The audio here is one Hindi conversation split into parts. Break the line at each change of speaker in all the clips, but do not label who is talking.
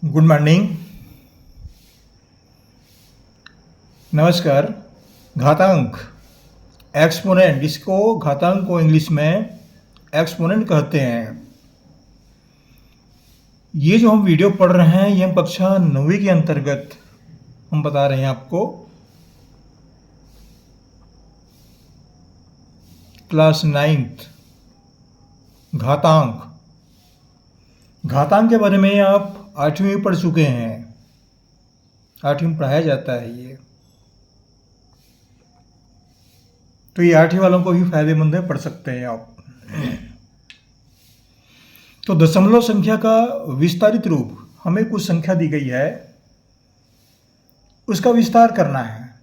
Good morning. नमस्कार। घातांक, एक्सपोनेंट, इसको घातांक को इंग्लिश में एक्सपोनेंट कहते हैं। ये जो हम वीडियो पढ़ रहे हैं ये हम कक्षा 9वीं के अंतर्गत हम बता रहे हैं आपको। क्लास 9th घातांक। घातांक के बारे में आप 8वीं में पढ़ चुके हैं। 8वीं में पढ़ाया जाता है ये, तो ये 8वीं वालों को भी फायदेमंद है, पढ़ सकते हैं आप। तो दशमलव संख्या का विस्तारित रूप, हमें कुछ संख्या दी गई है, उसका विस्तार करना है।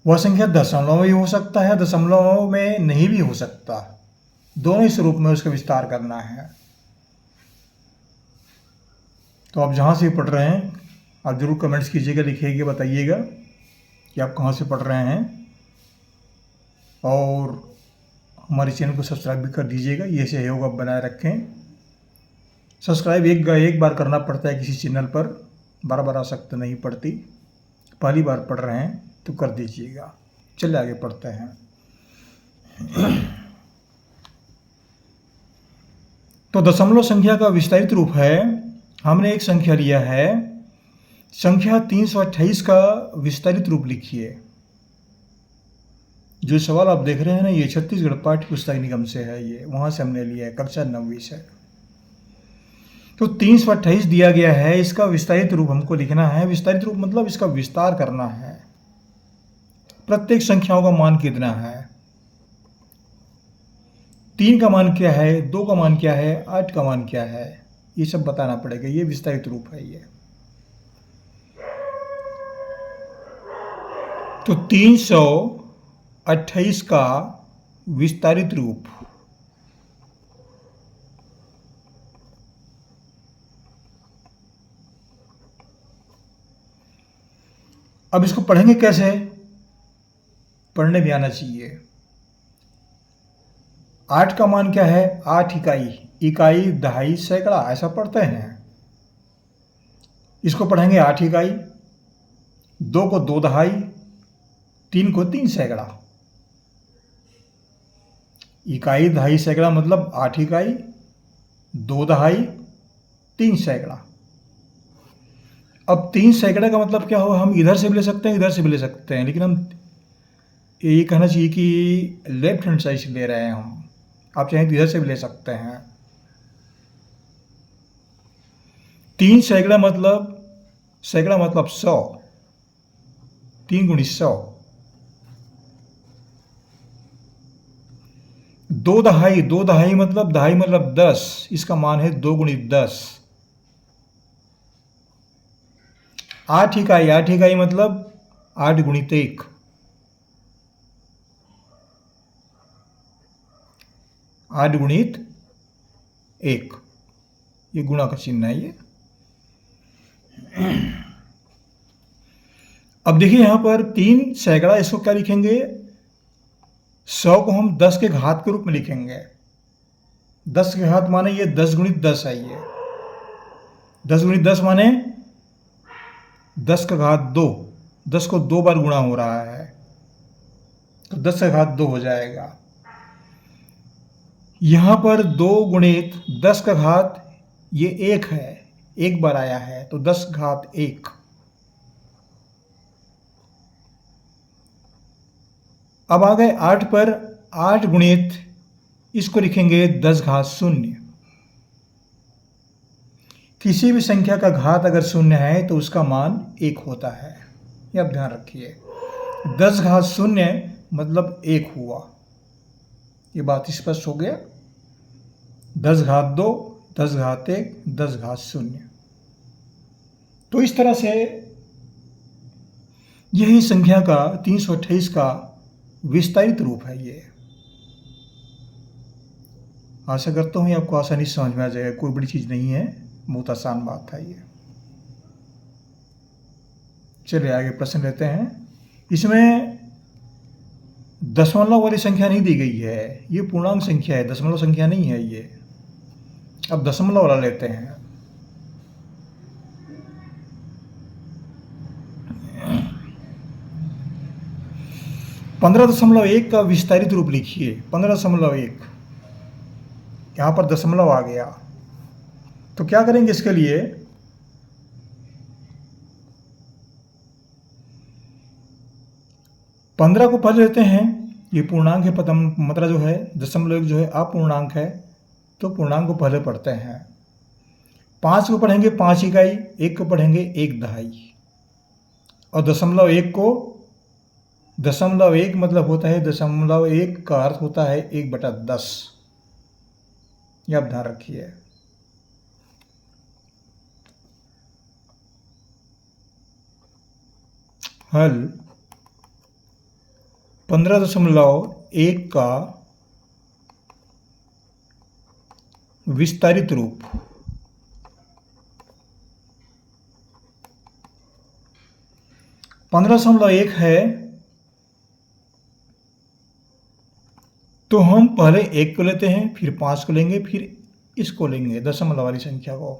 वह संख्या दशमलव में भी हो सकता है, दशमलव में नहीं भी हो सकता, दोनों ही स्वरूप में उसका विस्तार करना है। तो आप जहाँ से पढ़ रहे हैं आप जरूर कमेंट्स कीजिएगा, लिखिएगा, बताइएगा कि आप कहाँ से पढ़ रहे हैं, और हमारे चैनल को सब्सक्राइब भी कर दीजिएगा। ये सहयोग आप बनाए रखें। सब्सक्राइब एक बार करना पड़ता है किसी चैनल पर, बार बार आवश्यकता नहीं पड़ती। पहली बार पढ़ रहे हैं तो कर दीजिएगा। चलिए आगे पढ़ते हैं। तो दशमलव संख्या का विस्तारित रूप है, हमने एक संख्या लिया है, संख्या 328 का विस्तारित रूप लिखिए। जो सवाल आप देख रहे हैं ना, ये छत्तीसगढ़ पाठ्य पुस्तक निगम से है, ये वहाँ से हमने लिया है, कक्षा 9वीं से। तो 328 दिया गया है, इसका विस्तारित रूप हमको लिखना है। विस्तारित रूप मतलब इसका विस्तार करना है। प्रत्येक संख्याओं का मान कितना है, 3 का मान क्या है, 2 का मान क्या है, 8 का मान क्या है, ये सब बताना पड़ेगा। ये विस्तारित रूप है ये। तो 328 का विस्तारित रूप, अब इसको पढ़ेंगे कैसे, पढ़ने भी आना चाहिए। 8 का मान क्या है, 8 इकाई, इकाई, दहाई, सैकड़ा, ऐसा पढ़ते हैं। इसको पढ़ेंगे 8 इकाई, 2 को 2 दहाई, 3 को 3 सैकड़ा। इकाई, दहाई, सैकड़ा मतलब 8 इकाई, 2 दहाई, 3 सैकड़ा। अब 3 सैकड़ा का मतलब क्या होगा, हम इधर से भी ले सकते हैं, इधर से भी ले सकते हैं, लेकिन हम ये कहना चाहिए कि लेफ्ट हैंड साइड से ले रहे हैं हम। आप चाहें तो इधर से भी ले सकते हैं। 3 सैकड़ा मतलब 100, 3 गुणी 100। 2 दहाई मतलब 10, इसका मान है 2 गुणी 10। 8 इकाई मतलब 8 गुणित 1। 8 गुणित 1, ये गुणा का चिन्ह है ये। अब देखिए यहां पर 3 सैकड़ा, इसको क्या लिखेंगे, 100 को हम 10 के घात के रूप में लिखेंगे। 10 के घात माने ये 10 गुणित 10 है ये। 10 गुणित 10 माने 10 का घात 2, 10 को 2 बार गुणा हो रहा है, तो 10 का घात 2 हो जाएगा। यहां पर 2 गुणित 10 का घात ये 1 है, एक बार आया है, तो 10 घात 1। अब आ गए 8 पर, 8 गुणित, इसको लिखेंगे 10 घात 0। किसी भी संख्या का घात अगर 0 है तो उसका मान 1 होता है, ये आप ध्यान रखिए। 10 घात 0 मतलब 1 हुआ, ये बात स्पष्ट हो गया। 10 घात 2, 10 घात 1, 10 घात 0। तो इस तरह से यही संख्या का 328 का विस्तारित रूप है ये। आशा करता हूँ आपको आसानी से समझ में आ जाएगा, कोई बड़ी चीज़ नहीं है, बहुत आसान बात है ये। चलिए आगे प्रश्न लेते हैं। इसमें दशमलव वाली संख्या नहीं दी गई है, ये पूर्णांक संख्या है, दशमलव संख्या नहीं है ये। अब दशमलव वाला लेते हैं। 15.1 का विस्तारित रूप लिखिए। 15.1, यहाँ पर दशमलव आ गया, तो क्या करेंगे इसके लिए? पंद्रह को पहले लेते हैं, ये पूर्णांक है, मतलब जो है दशमलव एक जो है अपूर्णांक है, तो पूर्णांक को पहले पढ़ते हैं। 5 को पढ़ेंगे 5 इकाई, 1 को पढ़ेंगे 1 दहाई, और दशमलव एक मतलब होता है, दशमलव एक का अर्थ होता है 1/10। यह आप ध्यान रखिए। हल 15.1 का विस्तारित रूप। .1 है, तो हम पहले 1 को लेते हैं, फिर 5 को लेंगे, फिर इसको लेंगे, दशमलव वाली संख्या को।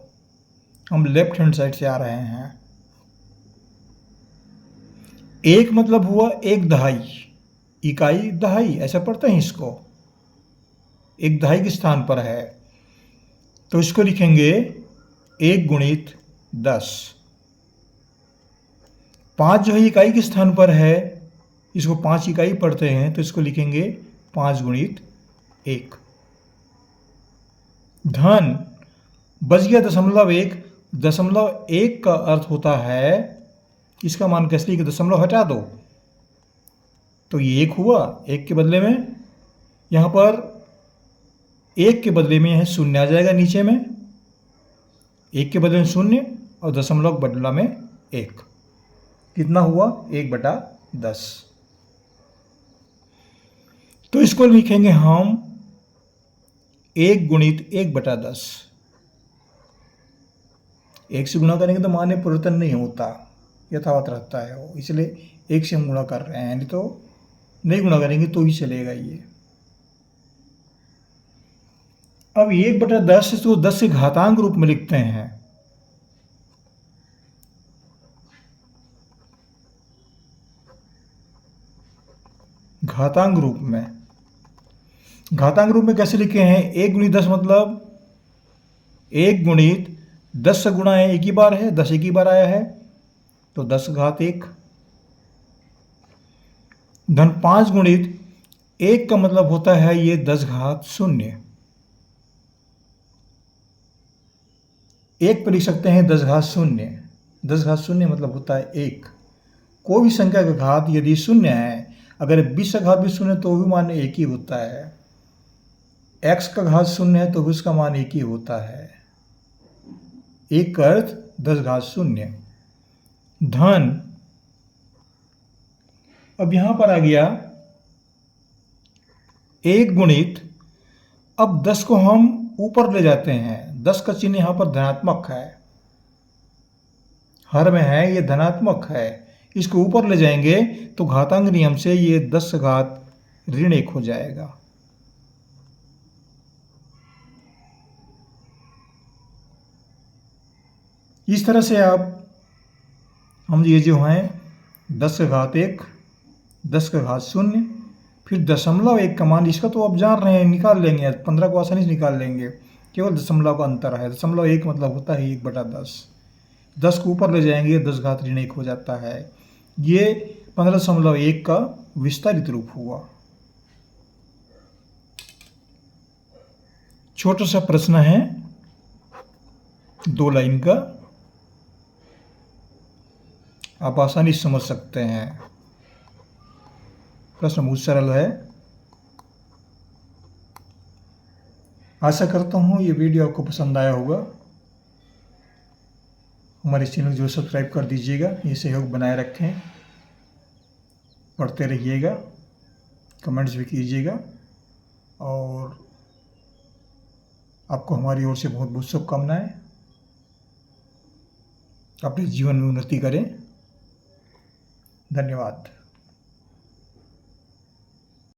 हम लेफ्ट हैंड साइड से आ रहे हैं। 1 मतलब हुआ 1 दहाई, इकाई दहाई ऐसा पढ़ते हैं इसको, 1 दहाई के स्थान पर है, तो इसको लिखेंगे 1 गुणित 10। 5 जो है इकाई के स्थान पर है, इसको 5 इकाई पढ़ते हैं, तो इसको लिखेंगे 5 गुणित 1। धन बच गया दशमलव एक का अर्थ होता है, इसका मान कैसे लिखे? दशमलव हटा दो, तो ये 1 हुआ, 1 के बदले में यहाँ पर 1 के बदले में यह शून्य आ जाएगा नीचे में, 1 के बदले में शून्य और दशमलव बदला में 1, कितना हुआ? 1/10। तो इसको लिखेंगे हम 1 गुणित 1/10। 1 से गुणा करेंगे तो मान में परिवर्तन नहीं होता, यथावत रहता है वो, इसलिए 1 से हम गुणा कर रहे हैं, नहीं तो नहीं गुणा करेंगे तो ही चलेगा ये। अब 1/10 इसको 10 से घातांक रूप में लिखते हैं। घातांक रूप में कैसे लिखे हैं? 1 गुणित 10 मतलब 1 गुणित 10 से गुणा है, एक ही बार है, 10 एक ही बार आया है, तो 10⁻1। धन 5 गुणित 1 का मतलब होता है ये 10⁻0। 1 पर लिख सकते हैं 10⁻0। 10⁻0 मतलब होता है 1। कोई भी संख्या का घात यदि शून्य है, अगर 20 का घात भी शून्य तो भी मान 1 ही होता है। x का घात शून्य है तो भी उसका मान 1 ही होता है। 1 का अर्थ 10⁻0। धन अब यहां पर आ गया 1 गुणित, अब 10 को हम ऊपर ले जाते हैं, 10 का चिन्ह यहां पर धनात्मक है, हर में है, ये धनात्मक है, इसको ऊपर ले जाएंगे तो घातांक नियम से ये 10⁻1 हो जाएगा। इस तरह से हम ये जो हैं 10⁻1, 10⁻0, फिर दशमलव 1 का मान, इसका तो आप जान रहे हैं, निकाल लेंगे, 15 को आसानी से निकाल लेंगे, केवल दशमलव का अंतर है। दशमलव 1 मतलब होता है 1/10। 10 को ऊपर ले जाएंगे 10⁻1 हो जाता है। ये 15.1 का विस्तारित रूप हुआ। छोटा सा प्रश्न है 2 लाइन का, आप आसानी से समझ सकते हैं। प्रश्न बहुत सरल है। आशा करता हूँ ये वीडियो आपको पसंद आया होगा। हमारे चैनल जो सब्सक्राइब कर दीजिएगा, ये सहयोग बनाए रखें, पढ़ते रहिएगा, कमेंट्स भी कीजिएगा, और आपको हमारी ओर से बहुत बहुत शुभकामनाएं। अपने जीवन में उन्नति करें। धन्यवाद।